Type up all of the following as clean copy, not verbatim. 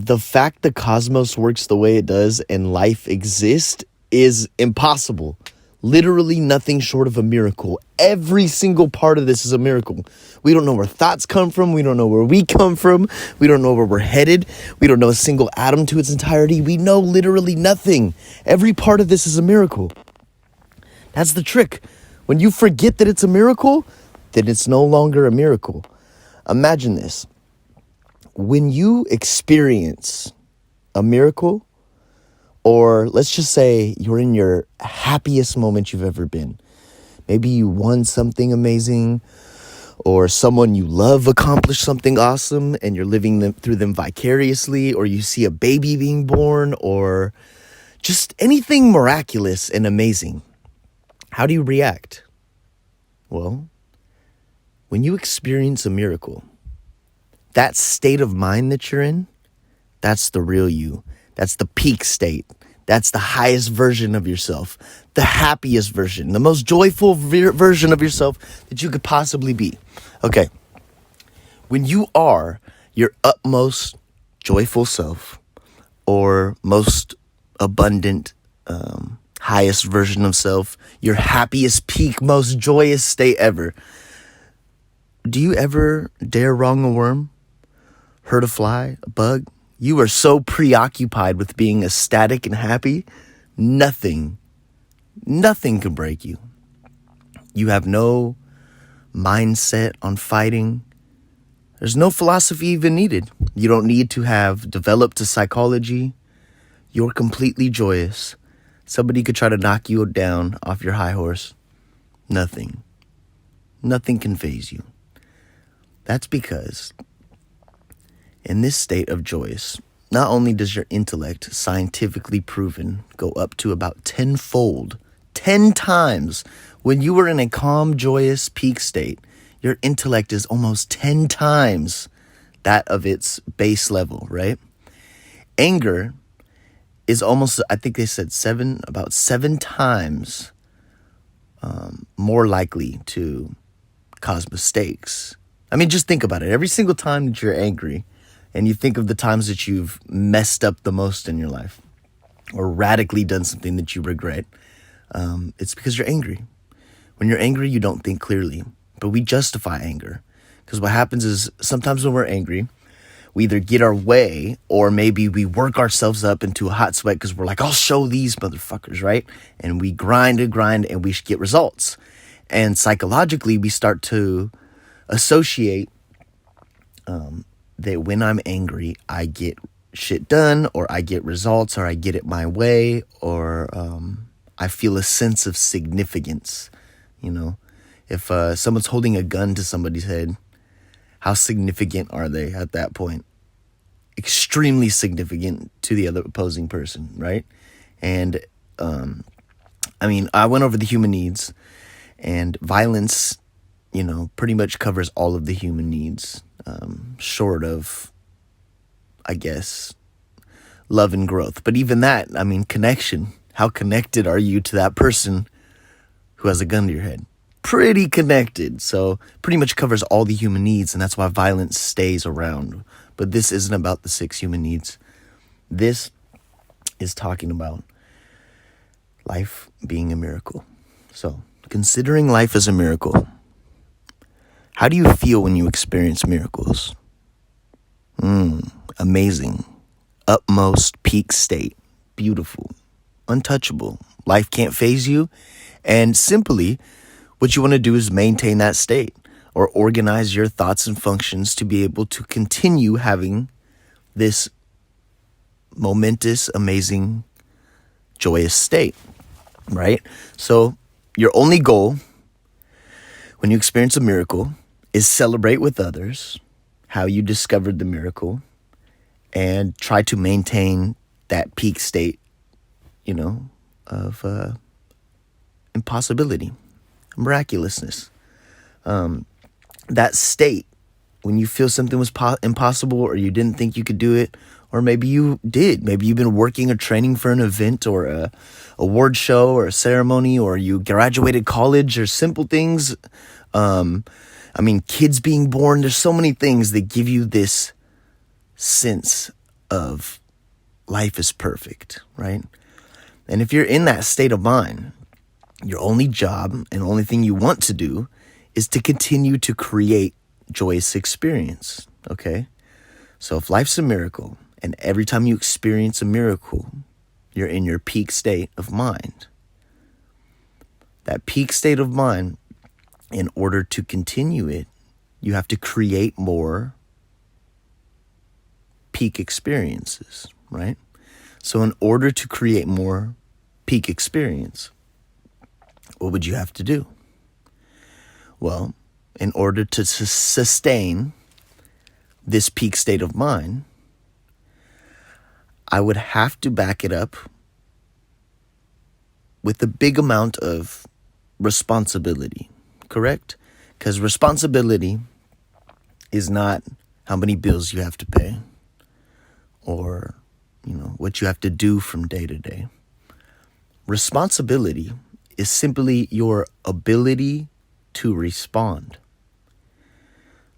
the fact the cosmos works the way it does and life exists is impossible. Literally nothing short of a miracle. Every single part of this is a miracle. We don't know where thoughts come from. We don't know where we come from. We don't know where we're headed. We don't know a single atom to its entirety. We know literally nothing. Every part of this is a miracle. That's the trick. When you forget that it's a miracle, then it's no longer a miracle. Imagine this. When you experience a miracle, or let's just say you're in your happiest moment you've ever been. Maybe you won something amazing, or someone you love accomplished something awesome and you're living through them vicariously, or you see a baby being born, or just anything miraculous and amazing. How do you react? Well, when you experience a miracle, that state of mind that you're in, that's the real you. That's the peak state. That's the highest version of yourself, the happiest version, the most joyful version of yourself that you could possibly be. Okay, when you are your utmost joyful self, or most abundant, highest version of self, your happiest peak, most joyous state ever, do you ever dare wrong a worm, hurt a fly, a bug? You are so preoccupied with being ecstatic and happy, nothing can break you. You have no mindset on fighting. There's no philosophy even needed. You don't need to have developed a psychology. You're completely joyous. Somebody could try to knock you down off your high horse. Nothing can faze you. That's because in this state of joyous, not only does your intellect, scientifically proven, go up to about 10-fold, 10 times. When you are in a calm, joyous peak state, your intellect is almost 10 times that of its base level, right? Anger is almost, I think they said about seven times more likely to cause mistakes. I mean, just think about it. Every single time that you're angry, and you think of the times that you've messed up the most in your life, or radically done something that you regret, it's because you're angry. When you're angry, you don't think clearly, but we justify anger. Because what happens is sometimes when we're angry, we either get our way, or maybe we work ourselves up into a hot sweat because we're like, I'll show these motherfuckers, right? And we grind and we get results. And psychologically, we start to associate that when I'm angry, I get shit done, or I get results, or I get it my way, or I feel a sense of significance. You know, if someone's holding a gun to somebody's head, how significant are they at that point? Extremely significant to the other opposing person, right? And I went over the human needs, and violence, pretty much covers all of the human needs. Short of, I guess, love and growth. But even that, connection. How connected are you to that person who has a gun to your head? Pretty connected. So pretty much covers all the human needs, and that's why violence stays around. But this isn't about the 6 human needs. This is talking about life being a miracle. So, considering life as a miracle, how do you feel when you experience miracles? Amazing. Utmost peak state. Beautiful. Untouchable. Life can't faze you. And simply, what you want to do is maintain that state, or organize your thoughts and functions to be able to continue having this momentous, amazing, joyous state, right? So your only goal when you experience a miracle is celebrate with others how you discovered the miracle, and try to maintain that peak state, of impossibility, miraculousness. That state when you feel something was impossible, or you didn't think you could do it, or maybe you did. Maybe you've been working or training for an event or a award show or a ceremony, or you graduated college, or simple things. Kids being born. There's so many things that give you this sense of life is perfect, right? And if you're in that state of mind, your only job and only thing you want to do is to continue to create joyous experience, okay? So if life's a miracle, and every time you experience a miracle, you're in your peak state of mind. That peak state of mind, in order to continue it, you have to create more peak experiences, right? So in order to create more peak experience, what would you have to do? Well, in order to sustain this peak state of mind, I would have to back it up with a big amount of responsibility, correct? Because responsibility is not how many bills you have to pay or, what you have to do from day to day. Responsibility is simply your ability to respond.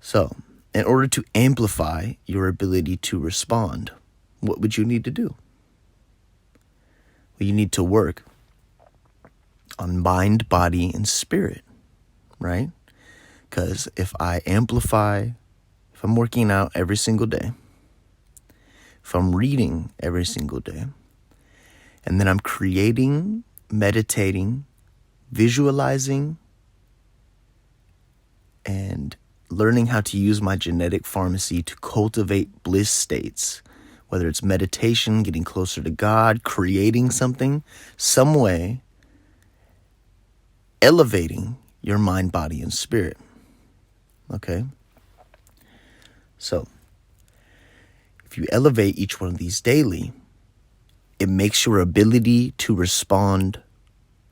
So, in order to amplify your ability to respond, what would you need to do? Well, you need to work on mind, body, and spirit, right? Because if I'm working out every single day, if I'm reading every single day, and then I'm creating, meditating, visualizing, and learning how to use my genetic pharmacy to cultivate bliss states, whether it's meditation, getting closer to God, creating something, some way, elevating your mind, body, and spirit. Okay? So, if you elevate each one of these daily, it makes your ability to respond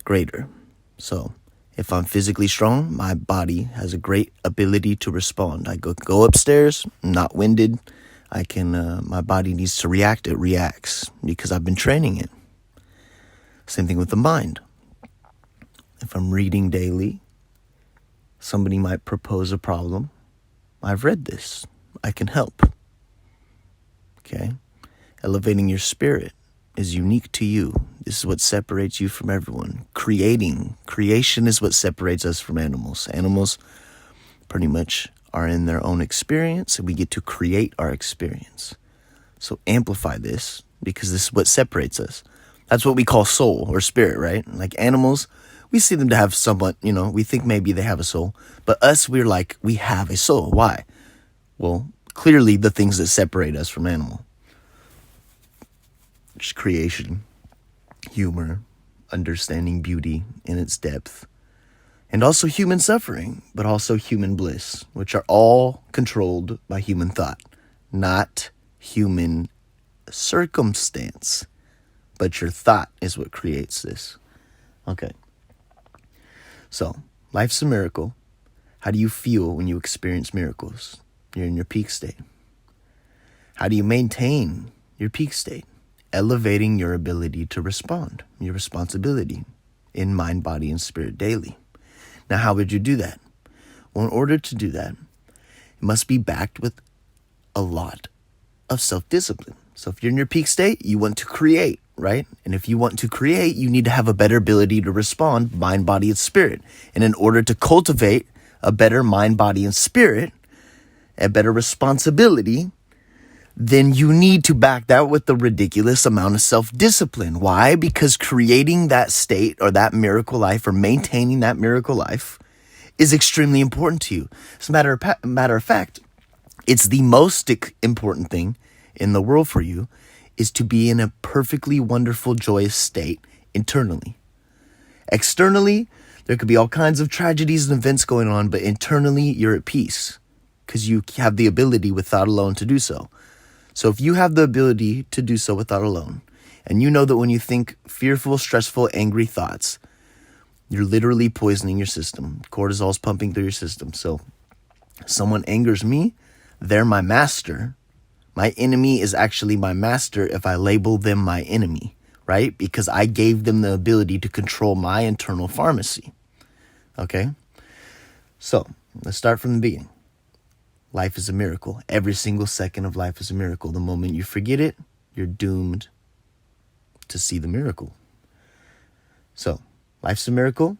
greater. So, if I'm physically strong, my body has a great ability to respond. I go upstairs, I'm not winded. My body needs to react, it reacts because I've been training it. Same thing with the mind. If I'm reading daily, somebody might propose a problem. I've read this. I can help. Okay? Elevating your spirit is unique to you. This is what separates you from everyone. Creation is what separates us from animals. Animals pretty much are in their own experience, and we get to create our experience. So amplify this, because this is what separates us. That's what we call soul or spirit, right? Like animals, we see them to have somewhat, we think maybe they have a soul. But us, we're like, we have a soul. Why? Well, clearly the things that separate us from animal. Just creation, humor, understanding beauty in its depth, and also human suffering, but also human bliss, which are all controlled by human thought, not human circumstance, but your thought is what creates this. Okay. So, life's a miracle. How do you feel when you experience miracles? You're in your peak state. How do you maintain your peak state? Elevating your ability to respond, your responsibility in mind, body, and spirit daily. Now, how would you do that? Well, in order to do that, it must be backed with a lot of self-discipline. So if you're in your peak state, you want to create, right? And if you want to create, you need to have a better ability to respond, mind, body, and spirit. And in order to cultivate a better mind, body, and spirit, a better responsibility, then you need to back that with the ridiculous amount of self-discipline. Why? Because creating that state or that miracle life or maintaining that miracle life is extremely important to you. As a matter of fact, it's the most important thing in the world for you is to be in a perfectly wonderful, joyous state internally. Externally, there could be all kinds of tragedies and events going on, but internally, you're at peace because you have the ability with thought alone to do so. So if you have the ability to do so without alone, and you know that when you think fearful, stressful, angry thoughts, you're literally poisoning your system. Cortisol's pumping through your system. So someone angers me, they're my master. My enemy is actually my master if I label them my enemy, right? Because I gave them the ability to control my internal pharmacy. Okay? So let's start from the beginning. Life is a miracle. Every single second of life is a miracle. The moment you forget it, you're doomed to see the miracle. So, life's a miracle.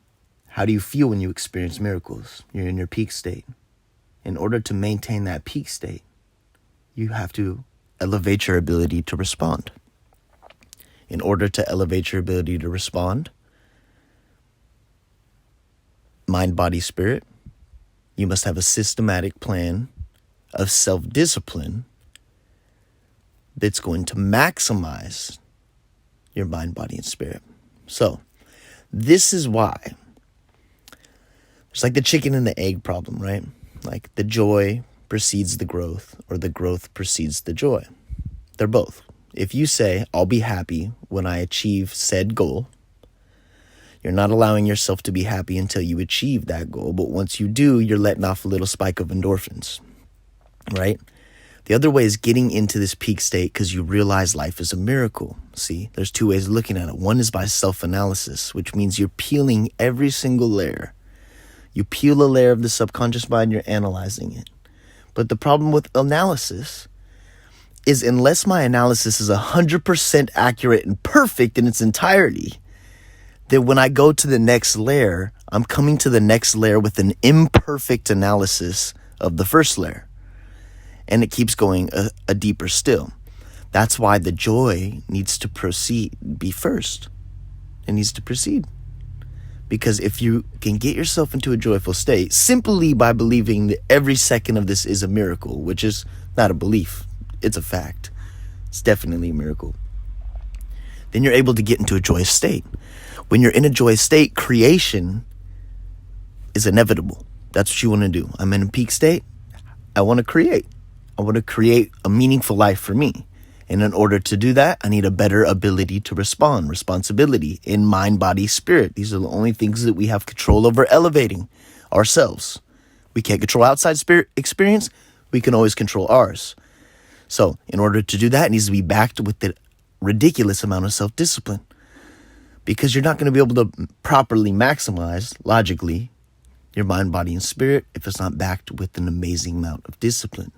How do you feel when you experience miracles? You're in your peak state. In order to maintain that peak state, you have to elevate your ability to respond. In order to elevate your ability to respond, mind, body, spirit, you must have a systematic plan of self-discipline that's going to maximize your mind, body, and spirit. So, this is why it's like the chicken and the egg problem, right? Like the joy precedes the growth, or the growth precedes the joy. They're both. If you say, I'll be happy when I achieve said goal, you're not allowing yourself to be happy until you achieve that goal. But once you do, you're letting off a little spike of endorphins, right? The other way is getting into this peak state because you realize life is a miracle. See, there's two ways of looking at it. One is by self-analysis, which means you're peeling every single layer. You peel a layer of the subconscious mind, you're analyzing it. But the problem with analysis is unless my analysis is 100% accurate and perfect in its entirety, that when I go to the next layer, I'm coming to the next layer with an imperfect analysis of the first layer. And it keeps going a deeper still. That's why the joy needs to be first. It needs to proceed. Because if you can get yourself into a joyful state simply by believing that every second of this is a miracle, which is not a belief, it's a fact. It's definitely a miracle. Then you're able to get into a joyous state. When you're in a joyous state, creation is inevitable. That's what you want to do. I'm in a peak state. I want to create. I want to create a meaningful life for me. And in order to do that, I need a better ability to respond, responsibility in mind, body, spirit. These are the only things that we have control over elevating ourselves. We can't control outside spirit experience. We can always control ours. So in order to do that, it needs to be backed with the ridiculous amount of self-discipline. Because you're not going to be able to properly maximize, logically, your mind, body, and spirit if it's not backed with an amazing amount of discipline.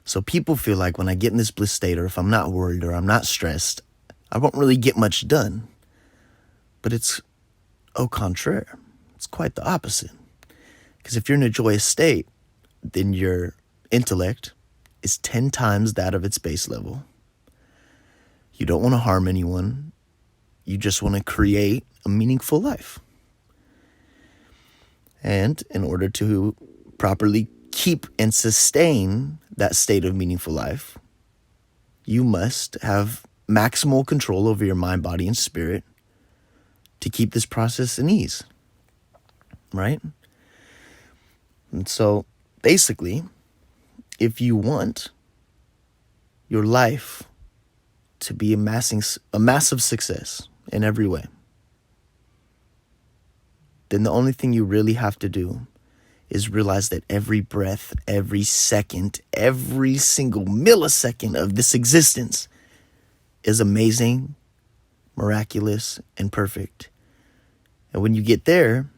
So people feel like when I get in this bliss state, or if I'm not worried or I'm not stressed, I won't really get much done. But it's au contraire. It's quite the opposite. Because if you're in a joyous state, then your intellect is 10 times that of its base level. You don't want to harm anyone. You just want to create a meaningful life. And in order to properly keep and sustain that state of meaningful life, you must have maximal control over your mind, body, and spirit to keep this process in ease, right? And so basically, if you want your life to be a massive success in every way, then the only thing you really have to do is realize that every breath, every second, every single millisecond of this existence is amazing, miraculous, and perfect. And when you get there,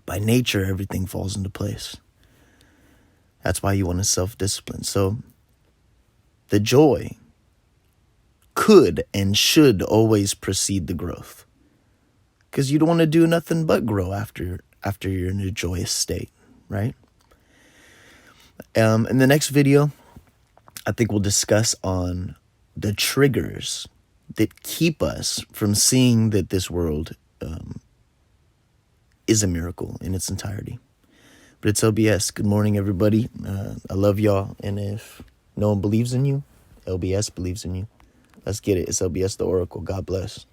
by nature, everything falls into place. That's why you want to self-discipline. So the joy could and should always precede the growth. Because you don't want to do nothing but grow after you're in a joyous state, right? In the next video, I think we'll discuss on the triggers that keep us from seeing that this world is a miracle in its entirety. But it's LBS. Good morning, everybody. I love y'all. And if no one believes in you, LBS believes in you. Let's get it. It's LBS the Oracle. God bless.